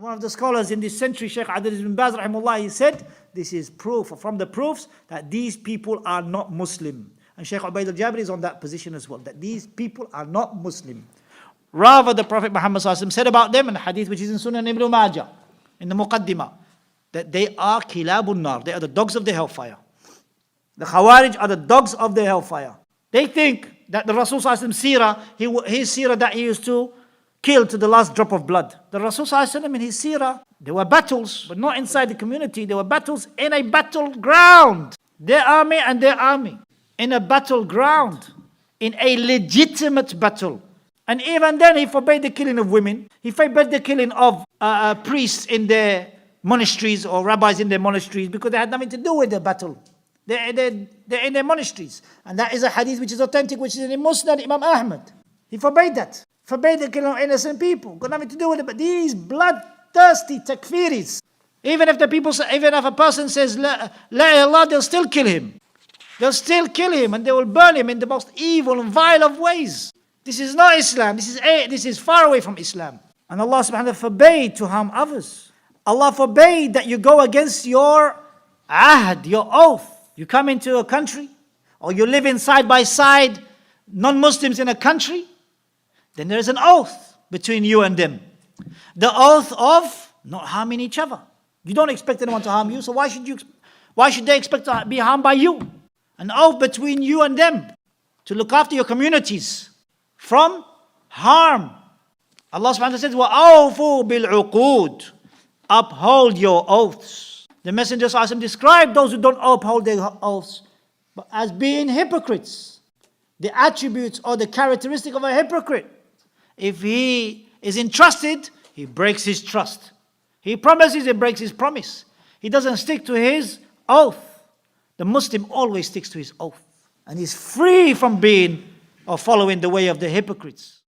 One of the scholars in this century, Shaykh Abdul Aziz bin Baz rahimahullah, he said, this is proof, from the proofs, that these people are not Muslim. And Shaykh Ubaid al-Jabri is on that position as well, that these people are not Muslim. Rather, the Prophet Muhammad said about them in a hadith which is in Sunan Ibn Majah, in the Muqaddimah, that they are kilabun nar, they are the dogs of the hellfire. The Khawarij are the dogs of the hellfire. They think that the Rasul seerah, his seerah that he used to kill to the last drop of blood. The Rasul in his seerah, there were battles, but not inside the community. There were battles in a battleground. Their army and their army. In a battleground. In a legitimate battle. And even then he forbade the killing of women. He forbade the killing of priests in their monasteries or rabbis in their monasteries because they had nothing to do with the battle. They're in their monasteries. And that is a hadith which is authentic, which is in Musnad Imam Ahmad. He forbade that. Forbade the killing of innocent people. Got nothing to do with it. But these bloodthirsty takfiris, even if a person says La ilaha, they'll still kill him. They'll still kill him and they will burn him in the most evil and vile of ways. This is not Islam. This is far away from Islam. And Allah subhanahu wa ta'ala forbade to harm others. Allah forbade that you go against your ahd, your oath. You come into a country, or you live in side by side, non-Muslims in a country, then there is an oath between you and them. The oath of not harming each other. You don't expect anyone to harm you, so why should they expect to be harmed by you? An oath between you and them to look after your communities from harm. Allah subhanahu wa ta'ala says, وَأَوْفُوا بِالْعُقُودِ Uphold your oaths. The Messenger sallallahu alaihi wasallam described those who don't uphold their oaths as being hypocrites. The attributes or the characteristic of a hypocrite. If he is entrusted, he breaks his trust. He promises, he breaks his promise. He doesn't stick to his oath. The Muslim always sticks to his oath. And is free from being or following the way of the hypocrites.